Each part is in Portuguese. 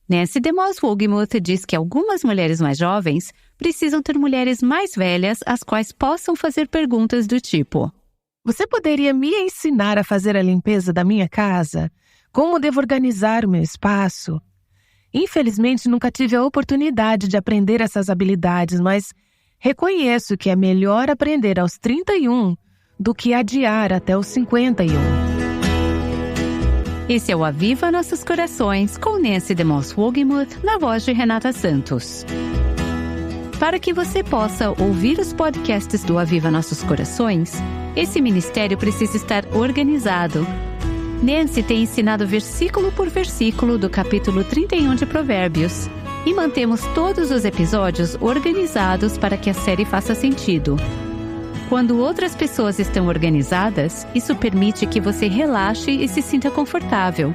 Nancy DeMoss Wolgemuth diz que algumas mulheres mais jovens precisam ter mulheres mais velhas às quais possam fazer perguntas do tipo: você poderia me ensinar a fazer a limpeza da minha casa? Como devo organizar o meu espaço? Infelizmente, nunca tive a oportunidade de aprender essas habilidades, mas reconheço que é melhor aprender aos 31 do que adiar até os 51. Esse é o Aviva Nossos Corações, com Nancy DeMoss Wolgemuth, na voz de Renata Santos. Para que você possa ouvir os podcasts do Aviva Nossos Corações, esse ministério precisa estar organizado. Nancy tem ensinado versículo por versículo do capítulo 31 de Provérbios, e mantemos todos os episódios organizados para que a série faça sentido. Quando outras pessoas estão organizadas, isso permite que você relaxe e se sinta confortável.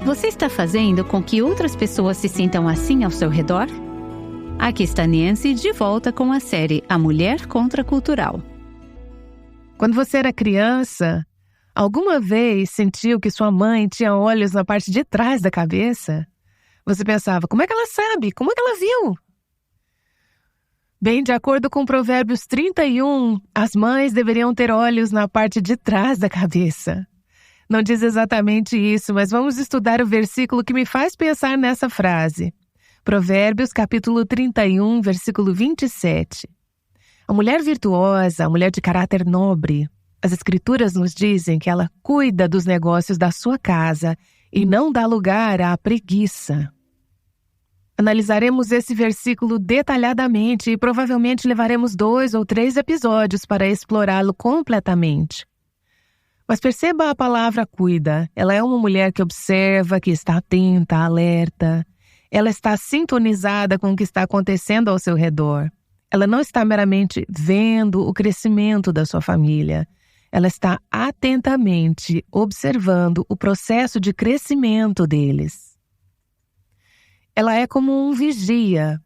Você está fazendo com que outras pessoas se sintam assim ao seu redor? Aqui está Nancy de volta com a série A Mulher Contracultural. Quando você era criança, alguma vez sentiu que sua mãe tinha olhos na parte de trás da cabeça? Você pensava, como é que ela sabe? Como é que ela viu? Bem, de acordo com Provérbios 31, as mães deveriam ter olhos na parte de trás da cabeça. Não diz exatamente isso, mas vamos estudar o versículo que me faz pensar nessa frase. Provérbios, capítulo 31, versículo 27. A mulher virtuosa, a mulher de caráter nobre, as Escrituras nos dizem que ela cuida dos negócios da sua casa e não dá lugar à preguiça. Analisaremos esse versículo detalhadamente e provavelmente levaremos 2 ou 3 episódios para explorá-lo completamente. Mas perceba a palavra cuida. Ela é uma mulher que observa, que está atenta, alerta. Ela está sintonizada com o que está acontecendo ao seu redor. Ela não está meramente vendo o crescimento da sua família. Ela está atentamente observando o processo de crescimento deles. Ela é como um vigia.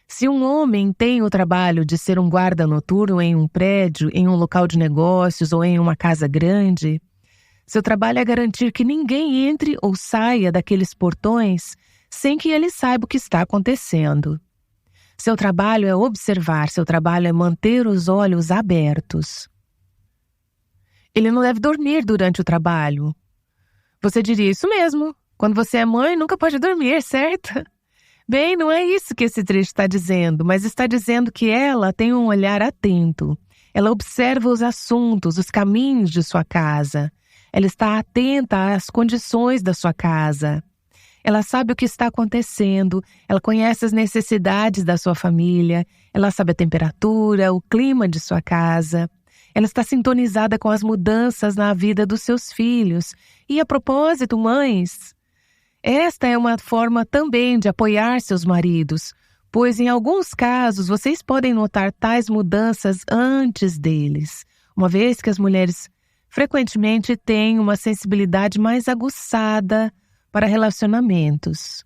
Se um homem tem o trabalho de ser um guarda noturno em um prédio, em um local de negócios ou em uma casa grande, seu trabalho é garantir que ninguém entre ou saia daqueles portões sem que ele saiba o que está acontecendo. Seu trabalho é observar, seu trabalho é manter os olhos abertos. Ele não deve dormir durante o trabalho. Você diria, isso mesmo. Quando você é mãe, nunca pode dormir, certo? Bem, não é isso que esse trecho está dizendo, mas está dizendo que ela tem um olhar atento. Ela observa os assuntos, os caminhos de sua casa. Ela está atenta às condições da sua casa. Ela sabe o que está acontecendo, ela conhece as necessidades da sua família, ela sabe a temperatura, o clima de sua casa. Ela está sintonizada com as mudanças na vida dos seus filhos. E a propósito, mães, esta é uma forma também de apoiar seus maridos, pois em alguns casos vocês podem notar tais mudanças antes deles, uma vez que as mulheres frequentemente têm uma sensibilidade mais aguçada para relacionamentos.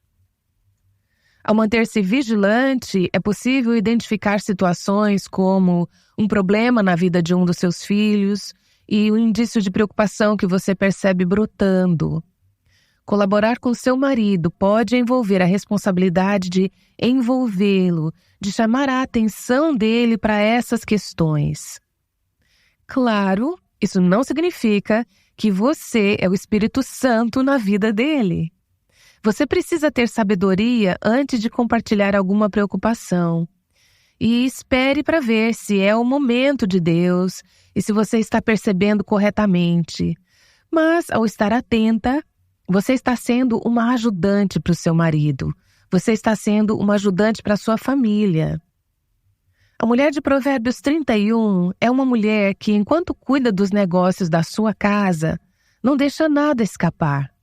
Ao manter-se vigilante, é possível identificar situações como um problema na vida de um dos seus filhos e o indício de preocupação que você percebe brotando. Colaborar com seu marido pode envolver a responsabilidade de envolvê-lo, de chamar a atenção dele para essas questões. Claro, isso não significa que você é o Espírito Santo na vida dele. Você precisa ter sabedoria antes de compartilhar alguma preocupação. E espere para ver se é o momento de Deus e se você está percebendo corretamente. Mas, ao estar atenta, você está sendo uma ajudante para o seu marido. Você está sendo uma ajudante para a sua família. A mulher de Provérbios 31 é uma mulher que, enquanto cuida dos negócios da sua casa, não deixa nada escapar.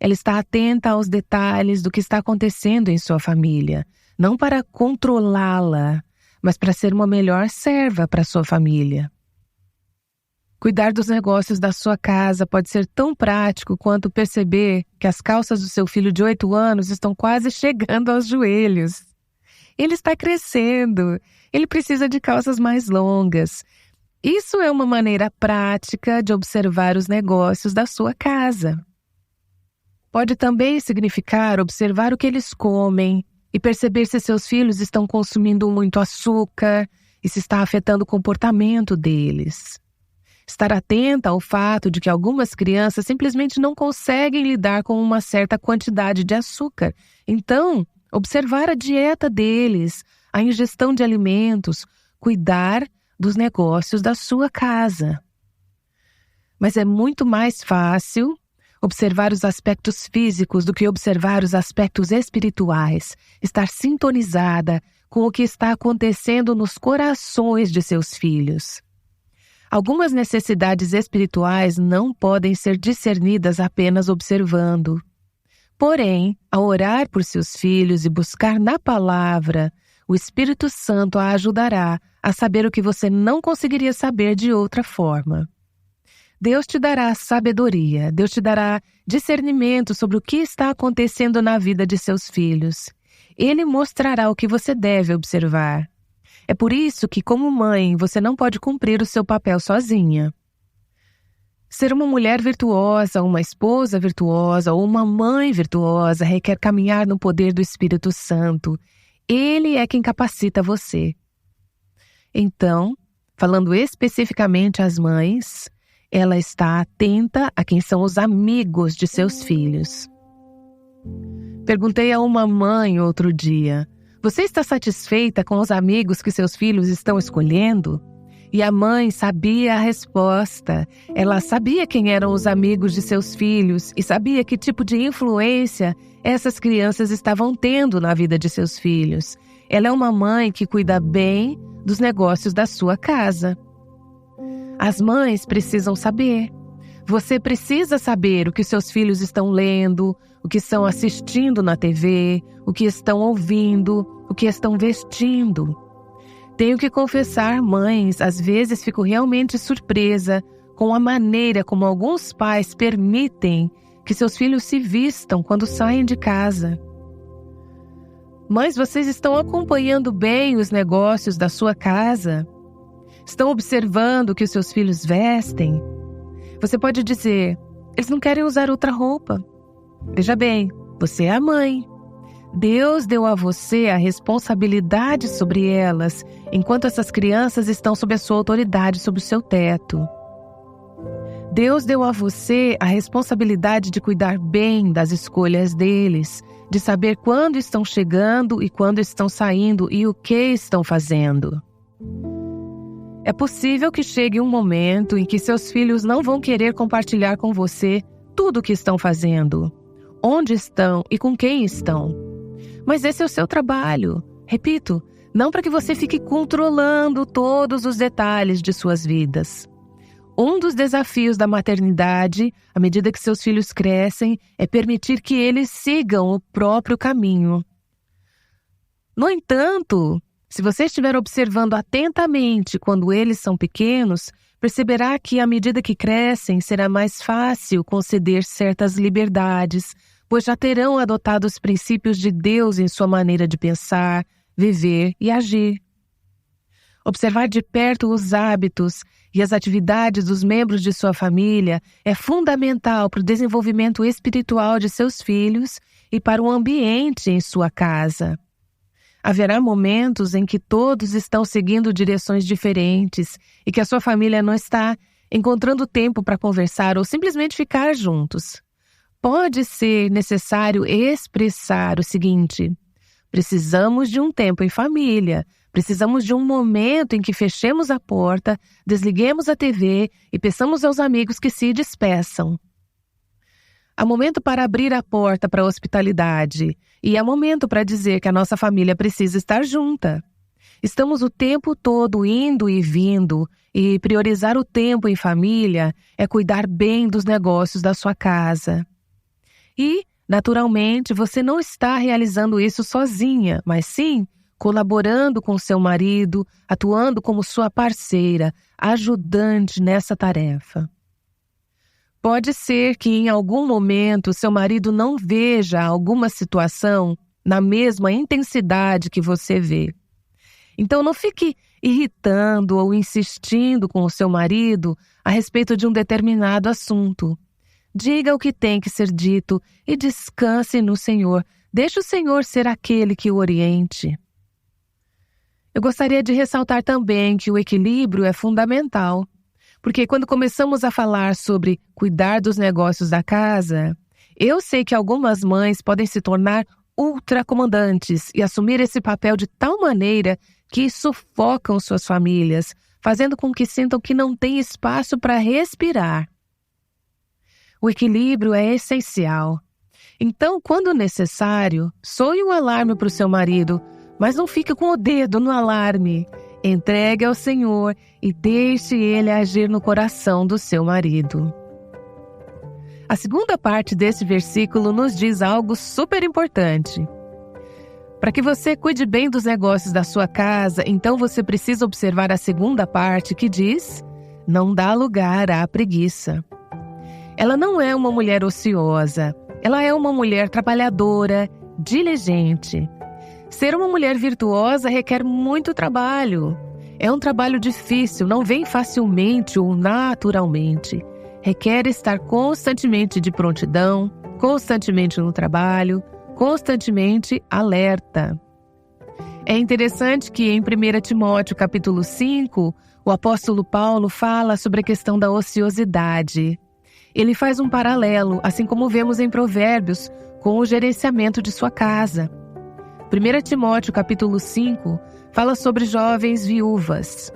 Ela está atenta aos detalhes do que está acontecendo em sua família, não para controlá-la, mas para ser uma melhor serva para sua família. Cuidar dos negócios da sua casa pode ser tão prático quanto perceber que as calças do seu filho de 8 anos estão quase chegando aos joelhos. Ele está crescendo, ele precisa de calças mais longas. Isso é uma maneira prática de observar os negócios da sua casa. Pode também significar observar o que eles comem e perceber se seus filhos estão consumindo muito açúcar e se está afetando o comportamento deles. Estar atenta ao fato de que algumas crianças simplesmente não conseguem lidar com uma certa quantidade de açúcar. Então, observar a dieta deles, a ingestão de alimentos, cuidar dos negócios da sua casa. Mas é muito mais fácil observar os aspectos físicos do que observar os aspectos espirituais, estar sintonizada com o que está acontecendo nos corações de seus filhos. Algumas necessidades espirituais não podem ser discernidas apenas observando. Porém, ao orar por seus filhos e buscar na palavra, o Espírito Santo a ajudará a saber o que você não conseguiria saber de outra forma. Deus te dará sabedoria, Deus te dará discernimento sobre o que está acontecendo na vida de seus filhos. Ele mostrará o que você deve observar. É por isso que, como mãe, você não pode cumprir o seu papel sozinha. Ser uma mulher virtuosa, uma esposa virtuosa ou uma mãe virtuosa requer caminhar no poder do Espírito Santo. Ele é quem capacita você. Então, falando especificamente às mães, ela está atenta a quem são os amigos de seus filhos. Perguntei a uma mãe outro dia: você está satisfeita com os amigos que seus filhos estão escolhendo? E a mãe sabia a resposta. Ela sabia quem eram os amigos de seus filhos e sabia que tipo de influência essas crianças estavam tendo na vida de seus filhos. Ela é uma mãe que cuida bem dos negócios da sua casa. As mães precisam saber. Você precisa saber o que seus filhos estão lendo, o que estão assistindo na TV, o que estão ouvindo, o que estão vestindo. Tenho que confessar, mães, às vezes fico realmente surpresa com a maneira como alguns pais permitem que seus filhos se vistam quando saem de casa. Mães, vocês estão acompanhando bem os negócios da sua casa? Estão observando o que os seus filhos vestem? Você pode dizer: eles não querem usar outra roupa. Veja bem, você é a mãe. Deus deu a você a responsabilidade sobre elas, enquanto essas crianças estão sob a sua autoridade, sob o seu teto. Deus deu a você a responsabilidade de cuidar bem das escolhas deles, de saber quando estão chegando e quando estão saindo e o que estão fazendo. É possível que chegue um momento em que seus filhos não vão querer compartilhar com você tudo o que estão fazendo, onde estão e com quem estão. Mas esse é o seu trabalho. Repito, não para que você fique controlando todos os detalhes de suas vidas. Um dos desafios da maternidade, à medida que seus filhos crescem, é permitir que eles sigam o próprio caminho. No entanto, se você estiver observando atentamente quando eles são pequenos, perceberá que, à medida que crescem, será mais fácil conceder certas liberdades, pois já terão adotado os princípios de Deus em sua maneira de pensar, viver e agir. Observar de perto os hábitos e as atividades dos membros de sua família é fundamental para o desenvolvimento espiritual de seus filhos e para o ambiente em sua casa. Haverá momentos em que todos estão seguindo direções diferentes e que a sua família não está encontrando tempo para conversar ou simplesmente ficar juntos. Pode ser necessário expressar o seguinte: precisamos de um tempo em família, precisamos de um momento em que fechemos a porta, desliguemos a TV e peçamos aos amigos que se despeçam. Há momento para abrir a porta para a hospitalidade e há momento para dizer que a nossa família precisa estar junta. Estamos o tempo todo indo e vindo e priorizar o tempo em família é cuidar bem dos negócios da sua casa. E, naturalmente, você não está realizando isso sozinha, mas sim colaborando com seu marido, atuando como sua parceira, ajudante nessa tarefa. Pode ser que em algum momento seu marido não veja alguma situação na mesma intensidade que você vê. Então não fique irritando ou insistindo com o seu marido a respeito de um determinado assunto. Diga o que tem que ser dito e descanse no Senhor. Deixe o Senhor ser aquele que o oriente. Eu gostaria de ressaltar também que o equilíbrio é fundamental, porque quando começamos a falar sobre cuidar dos negócios da casa, eu sei que algumas mães podem se tornar ultracomandantes e assumir esse papel de tal maneira que sufocam suas famílias, fazendo com que sintam que não tem espaço para respirar. O equilíbrio é essencial. Então, quando necessário, soe o alarme para o seu marido, mas não fique com o dedo no alarme. Entregue ao Senhor e deixe Ele agir no coração do seu marido. A segunda parte desse versículo nos diz algo super importante. Para que você cuide bem dos negócios da sua casa, então você precisa observar a segunda parte que diz: não dá lugar à preguiça. Ela não é uma mulher ociosa, ela é uma mulher trabalhadora, diligente. Ser uma mulher virtuosa requer muito trabalho. É um trabalho difícil, não vem facilmente ou naturalmente. Requer estar constantemente de prontidão, constantemente no trabalho, constantemente alerta. É interessante que em 1 Timóteo capítulo 5, o apóstolo Paulo fala sobre a questão da ociosidade. Ele faz um paralelo, assim como vemos em Provérbios, com o gerenciamento de sua casa. 1 Timóteo capítulo 5 fala sobre jovens viúvas.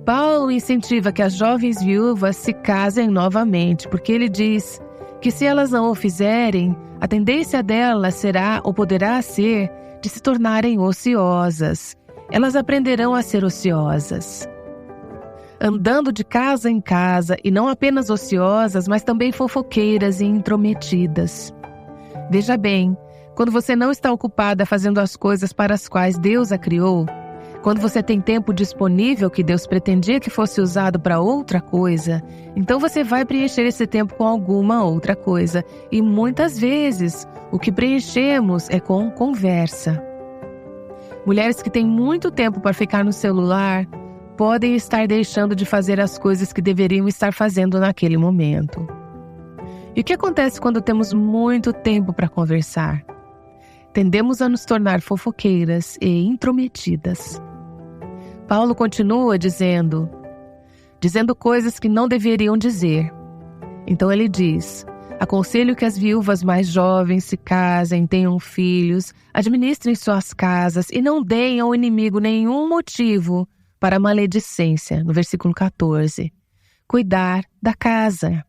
Paulo incentiva que as jovens viúvas se casem novamente, porque ele diz que se elas não o fizerem, a tendência delas será ou poderá ser de se tornarem ociosas. Elas aprenderão a ser ociosas, andando de casa em casa, e não apenas ociosas, mas também fofoqueiras e intrometidas. Veja bem, quando você não está ocupada fazendo as coisas para as quais Deus a criou, quando você tem tempo disponível que Deus pretendia que fosse usado para outra coisa, então você vai preencher esse tempo com alguma outra coisa. E muitas vezes, o que preenchemos é com conversa. Mulheres que têm muito tempo para ficar no celular podem estar deixando de fazer as coisas que deveriam estar fazendo naquele momento. E o que acontece quando temos muito tempo para conversar? Tendemos a nos tornar fofoqueiras e intrometidas. Paulo continua dizendo coisas que não deveriam dizer. Então ele diz: aconselho que as viúvas mais jovens se casem, tenham filhos, administrem suas casas e não deem ao inimigo nenhum motivo para a maledicência, no versículo 14. Cuidar da casa.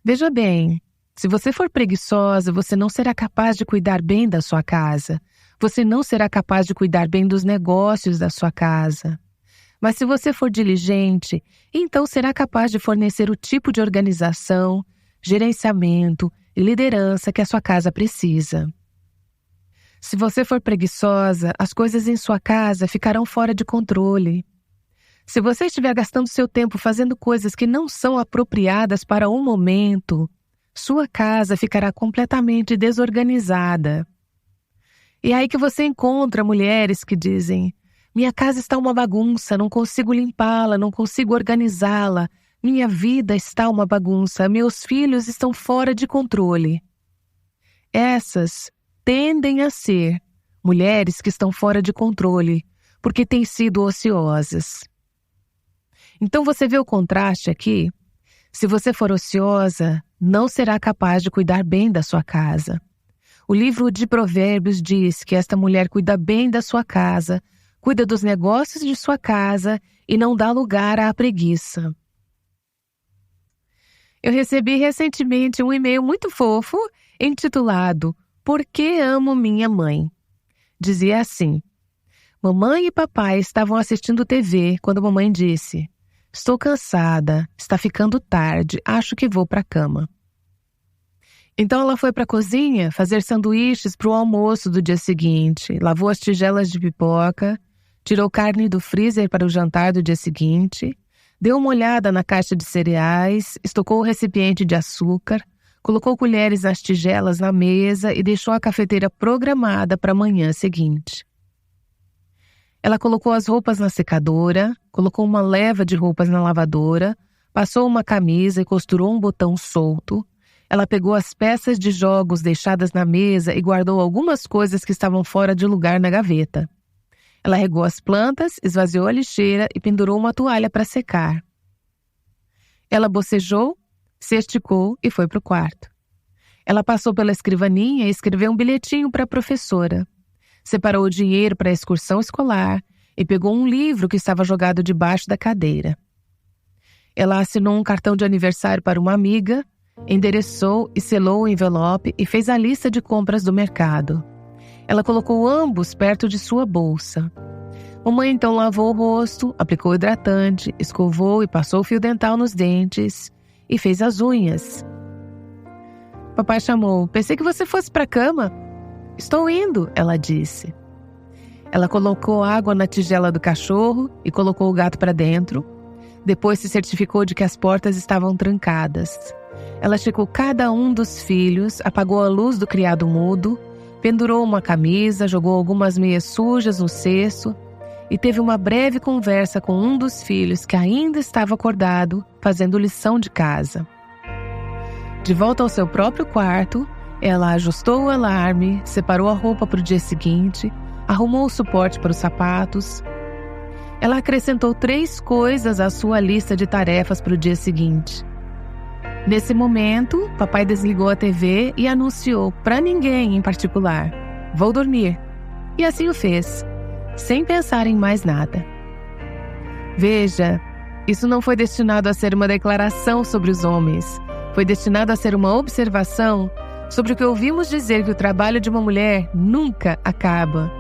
Veja bem, se você for preguiçosa, você não será capaz de cuidar bem da sua casa. Você não será capaz de cuidar bem dos negócios da sua casa. Mas se você for diligente, então será capaz de fornecer o tipo de organização, gerenciamento e liderança que a sua casa precisa. Se você for preguiçosa, as coisas em sua casa ficarão fora de controle. Se você estiver gastando seu tempo fazendo coisas que não são apropriadas para o momento, sua casa ficará completamente desorganizada. E é aí que você encontra mulheres que dizem: minha casa está uma bagunça, não consigo limpá-la, não consigo organizá-la, minha vida está uma bagunça, meus filhos estão fora de controle. Essas tendem a ser mulheres que estão fora de controle, porque têm sido ociosas. Então você vê o contraste aqui? Se você for ociosa, não será capaz de cuidar bem da sua casa. O livro de Provérbios diz que esta mulher cuida bem da sua casa, cuida dos negócios de sua casa e não dá lugar à preguiça. Eu recebi recentemente um e-mail muito fofo intitulado Por que amo minha mãe? Dizia assim: mamãe e papai estavam assistindo TV quando mamãe disse: estou cansada, está ficando tarde, acho que vou para a cama. Então ela foi para a cozinha fazer sanduíches para o almoço do dia seguinte, lavou as tigelas de pipoca, tirou carne do freezer para o jantar do dia seguinte, deu uma olhada na caixa de cereais, estocou o recipiente de açúcar, colocou colheres nas tigelas na mesa e deixou a cafeteira programada para a manhã seguinte. Ela colocou as roupas na secadora, colocou uma leva de roupas na lavadora, Passou uma camisa e costurou um botão solto. Ela pegou as peças de jogos deixadas na mesa e guardou algumas coisas que estavam fora de lugar na gaveta. Ela regou as plantas, esvaziou a lixeira e pendurou uma toalha para secar. Ela bocejou, se esticou e foi para o quarto. Ela passou pela escrivaninha e escreveu um bilhetinho para a professora. Separou o dinheiro para a excursão escolar e pegou um livro que estava jogado debaixo da cadeira. Ela assinou um cartão de aniversário para uma amiga, endereçou e selou o envelope e fez a lista de compras do mercado. Ela colocou ambos perto de sua bolsa. Mamãe então lavou o rosto, aplicou hidratante, escovou e passou o fio dental nos dentes e fez as unhas. Papai chamou: "Pensei que você fosse para a cama." "Estou indo," ela disse. Ela colocou água na tigela do cachorro e colocou o gato para dentro. Depois se certificou de que as portas estavam trancadas. Ela checou cada um dos filhos, apagou a luz do criado mudo, pendurou uma camisa, jogou algumas meias sujas no cesto e teve uma breve conversa com um dos filhos que ainda estava acordado, fazendo lição de casa. De volta ao seu próprio quarto, ela ajustou o alarme, separou a roupa para o dia seguinte, arrumou o suporte para os sapatos. Ela acrescentou 3 coisas à sua lista de tarefas para o dia seguinte. Nesse momento, papai desligou a TV e anunciou para ninguém em particular: "Vou dormir." E assim o fez, sem pensar em mais nada. Veja, isso não foi destinado a ser uma declaração sobre os homens. Foi destinado a ser uma observação sobre o que ouvimos dizer, que o trabalho de uma mulher nunca acaba.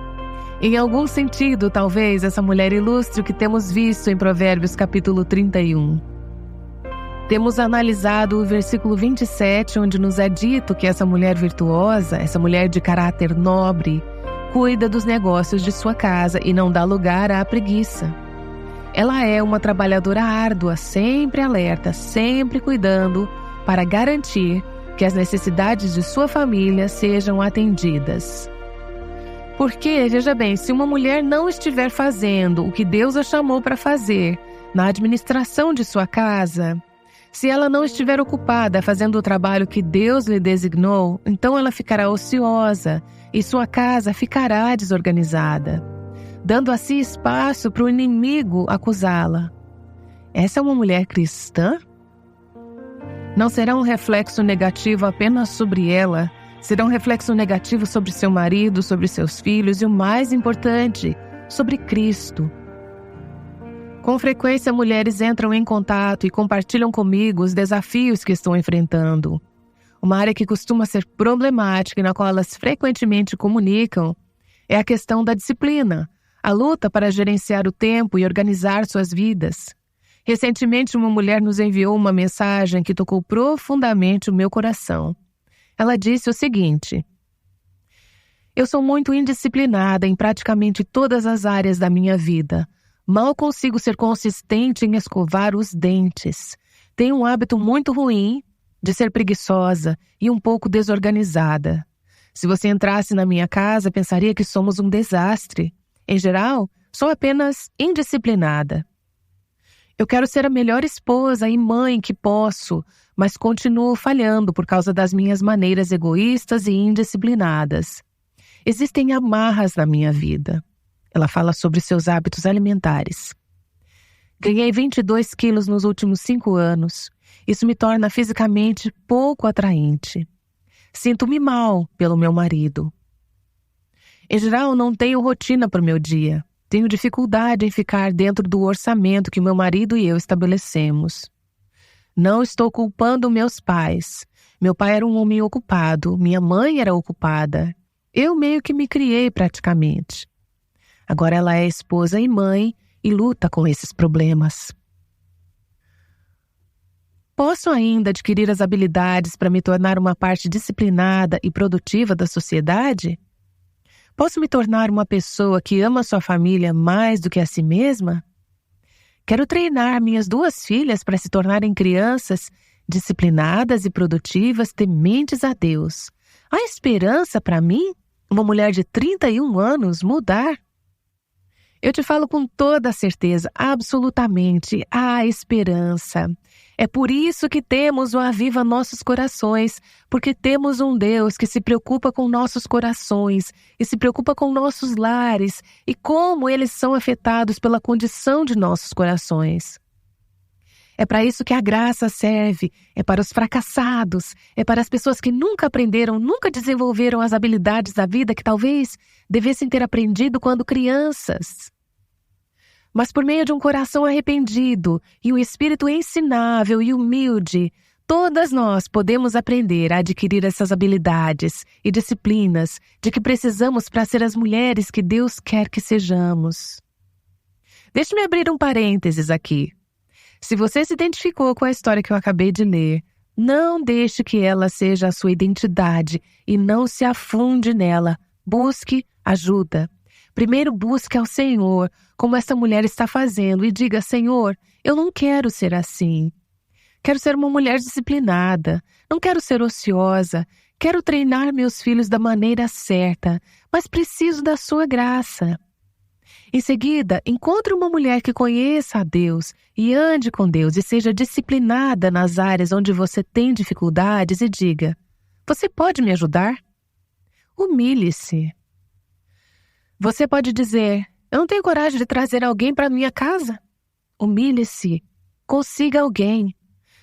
Em algum sentido, talvez, essa mulher ilustre o que temos visto em Provérbios capítulo 31. Temos analisado o versículo 27, onde nos é dito que essa mulher virtuosa, essa mulher de caráter nobre, cuida dos negócios de sua casa e não dá lugar à preguiça. Ela é uma trabalhadora árdua, sempre alerta, sempre cuidando para garantir que as necessidades de sua família sejam atendidas. Porque, veja bem, se uma mulher não estiver fazendo o que Deus a chamou para fazer na administração de sua casa, se ela não estiver ocupada fazendo o trabalho que Deus lhe designou, então ela ficará ociosa e sua casa ficará desorganizada, dando assim espaço para o inimigo acusá-la. Essa é uma mulher cristã? Não será um reflexo negativo apenas sobre ela, será um reflexo negativo sobre seu marido, sobre seus filhos e, o mais importante, sobre Cristo. Com frequência, mulheres entram em contato e compartilham comigo os desafios que estão enfrentando. Uma área que costuma ser problemática e na qual elas frequentemente comunicam é a questão da disciplina, a luta para gerenciar o tempo e organizar suas vidas. Recentemente, uma mulher nos enviou uma mensagem que tocou profundamente o meu coração. Ela disse o seguinte: "Eu sou muito indisciplinada em praticamente todas as áreas da minha vida. Mal consigo ser consistente em escovar os dentes. Tenho um hábito muito ruim de ser preguiçosa e um pouco desorganizada. Se você entrasse na minha casa, pensaria que somos um desastre. Em geral, sou apenas indisciplinada. Eu quero ser a melhor esposa e mãe que posso, mas continuo falhando por causa das minhas maneiras egoístas e indisciplinadas. Existem amarras na minha vida." Ela fala sobre seus hábitos alimentares. "Ganhei 22 quilos nos últimos 5 anos. Isso me torna fisicamente pouco atraente. Sinto-me mal pelo meu marido. Em geral, não tenho rotina para o meu dia. Tenho dificuldade em ficar dentro do orçamento que meu marido e eu estabelecemos. Não estou culpando meus pais. Meu pai era um homem ocupado, minha mãe era ocupada. Eu meio que me criei praticamente. Agora ela é esposa e mãe e luta com esses problemas. Posso ainda adquirir as habilidades para me tornar uma parte disciplinada e produtiva da sociedade? Posso me tornar uma pessoa que ama sua família mais do que a si mesma? Quero treinar minhas 2 filhas para se tornarem crianças disciplinadas e produtivas, tementes a Deus. Há esperança para mim, uma mulher de 31 anos, mudar? Eu te falo com toda certeza, absolutamente, há esperança. É por isso que temos o Aviva Nossos Corações, porque temos um Deus que se preocupa com nossos corações e se preocupa com nossos lares e como eles são afetados pela condição de nossos corações. É para isso que a graça serve, é para os fracassados, é para as pessoas que nunca aprenderam, nunca desenvolveram as habilidades da vida que talvez devessem ter aprendido quando crianças. Mas por meio de um coração arrependido e um espírito ensinável e humilde, todas nós podemos aprender a adquirir essas habilidades e disciplinas de que precisamos para ser as mulheres que Deus quer que sejamos. Deixe-me abrir um parênteses aqui. Se você se identificou com a história que eu acabei de ler, não deixe que ela seja a sua identidade e não se afunde nela. Busque ajuda. Primeiro busque ao Senhor, como essa mulher está fazendo, e diga: Senhor, eu não quero ser assim. Quero ser uma mulher disciplinada, não quero ser ociosa, quero treinar meus filhos da maneira certa, mas preciso da sua graça. Em seguida, encontre uma mulher que conheça a Deus e ande com Deus e seja disciplinada nas áreas onde você tem dificuldades e diga: você pode me ajudar? Humilhe-se. Você pode dizer: eu não tenho coragem de trazer alguém para minha casa. Humilhe-se. Consiga alguém.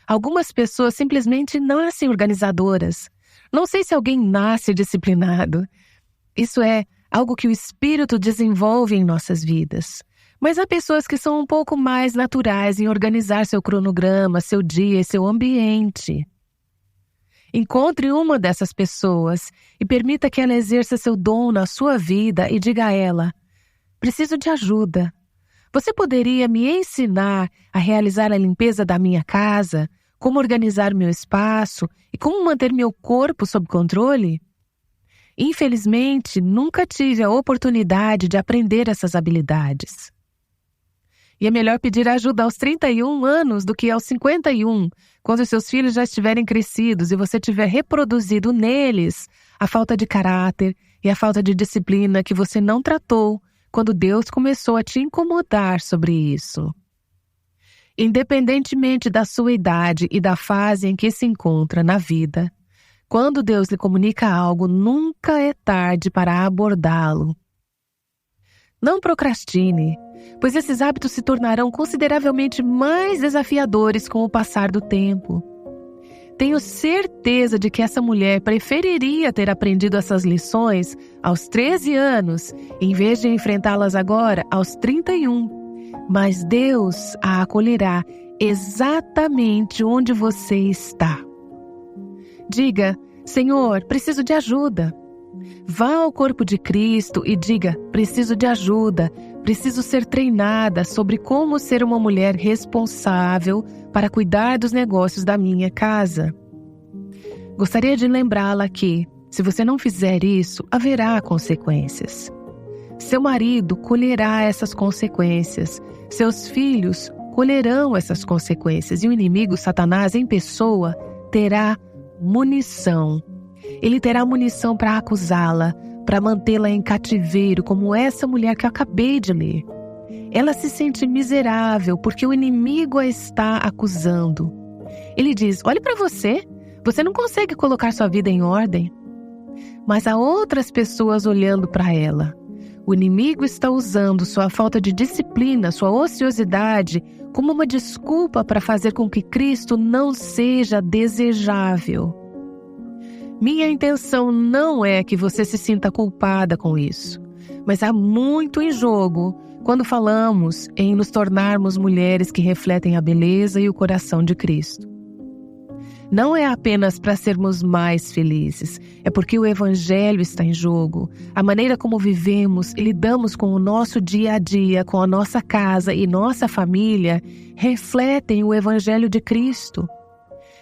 Algumas pessoas simplesmente nascem organizadoras. Não sei se alguém nasce disciplinado. Isso é algo que o Espírito desenvolve em nossas vidas. Mas há pessoas que são um pouco mais naturais em organizar seu cronograma, seu dia e seu ambiente. Encontre uma dessas pessoas e permita que ela exerça seu dom na sua vida e diga a ela: preciso de ajuda. Você poderia me ensinar a realizar a limpeza da minha casa, como organizar meu espaço e como manter meu corpo sob controle? Infelizmente, nunca tive a oportunidade de aprender essas habilidades. E é melhor pedir ajuda aos 31 anos do que aos 51, quando seus filhos já estiverem crescidos e você tiver reproduzido neles a falta de caráter e a falta de disciplina que você não tratou quando Deus começou a te incomodar sobre isso. Independentemente da sua idade e da fase em que se encontra na vida, quando Deus lhe comunica algo, nunca é tarde para abordá-lo. Não procrastine, pois esses hábitos se tornarão consideravelmente mais desafiadores com o passar do tempo. Tenho certeza de que essa mulher preferiria ter aprendido essas lições aos 13 anos, em vez de enfrentá-las agora aos 31. Mas Deus a acolherá exatamente onde você está. Diga: Senhor, preciso de ajuda. Vá ao corpo de Cristo e diga: preciso de ajuda, preciso ser treinada sobre como ser uma mulher responsável para cuidar dos negócios da minha casa. Gostaria de lembrá-la que, se você não fizer isso, haverá consequências. Seu marido colherá essas consequências, seus filhos colherão essas consequências e o inimigo, Satanás em pessoa, terá munição. Ele terá munição para acusá-la, para mantê-la em cativeiro, como essa mulher que eu acabei de ler. Ela se sente miserável porque o inimigo a está acusando. Ele diz: olhe para você, você não consegue colocar sua vida em ordem. Mas há outras pessoas olhando para ela. O inimigo está usando sua falta de disciplina, sua ociosidade, como uma desculpa para fazer com que Cristo não seja desejável. Minha intenção não é que você se sinta culpada com isso, mas há muito em jogo quando falamos em nos tornarmos mulheres que refletem a beleza e o coração de Cristo. Não é apenas para sermos mais felizes, é porque o Evangelho está em jogo. A maneira como vivemos e lidamos com o nosso dia a dia, com a nossa casa e nossa família, refletem o Evangelho de Cristo.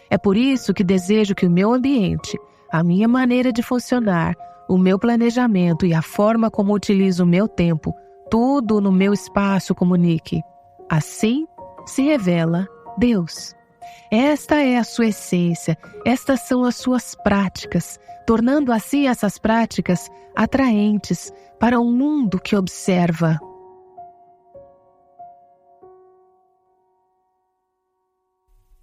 É por isso que desejo que o meu ambiente, a minha maneira de funcionar, o meu planejamento e a forma como utilizo o meu tempo, tudo no meu espaço comunique. Assim se revela Deus. Esta é a sua essência, estas são as suas práticas, tornando assim essas práticas atraentes para um mundo que observa.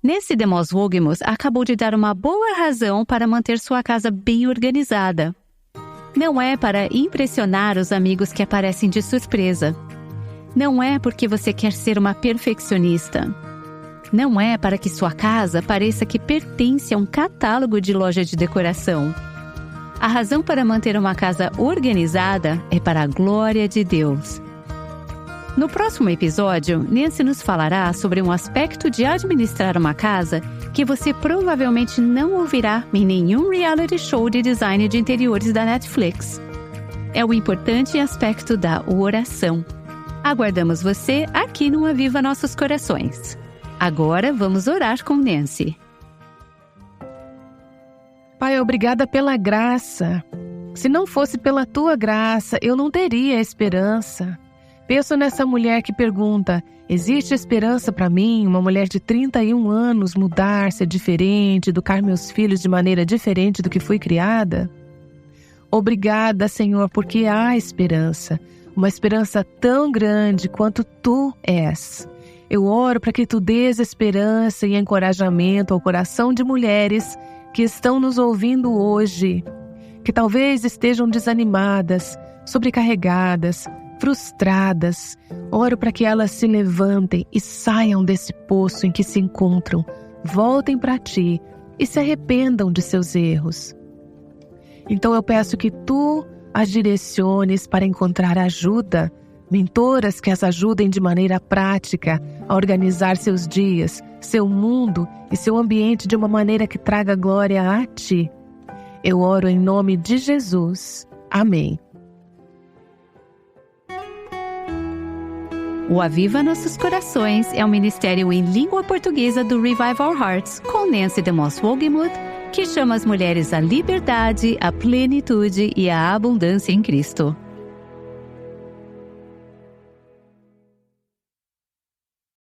Nancy DeMoss Wogemuth acabou de dar uma boa razão para manter sua casa bem organizada. Não é para impressionar os amigos que aparecem de surpresa. Não é porque você quer ser uma perfeccionista. Não é para que sua casa pareça que pertence a um catálogo de loja de decoração. A razão para manter uma casa organizada é para a glória de Deus. No próximo episódio, Nancy nos falará sobre um aspecto de administrar uma casa que você provavelmente não ouvirá em nenhum reality show de design de interiores da Netflix. É o importante aspecto da oração. Aguardamos você aqui no Aviva Nossos Corações. Agora vamos orar com Nancy. Pai, obrigada pela graça. Se não fosse pela tua graça, eu não teria esperança. Penso nessa mulher que pergunta, existe esperança para mim, uma mulher de 31 anos, mudar, ser diferente, educar meus filhos de maneira diferente do que fui criada? Obrigada, Senhor, porque há esperança, uma esperança tão grande quanto Tu és. Eu oro para que Tu dês esperança e encorajamento ao coração de mulheres que estão nos ouvindo hoje, que talvez estejam desanimadas, sobrecarregadas, frustradas. Oro para que elas se levantem e saiam desse poço em que se encontram, voltem para Ti e se arrependam de seus erros. Então eu peço que Tu as direciones para encontrar ajuda, mentoras que as ajudem de maneira prática a organizar seus dias, seu mundo e seu ambiente de uma maneira que traga glória a Ti. Eu oro em nome de Jesus. Amém. O Aviva Nossos Corações é um ministério em língua portuguesa do Revive Our Hearts, com Nancy DeMoss Wogemuth, que chama as mulheres à liberdade, à plenitude e à abundância em Cristo.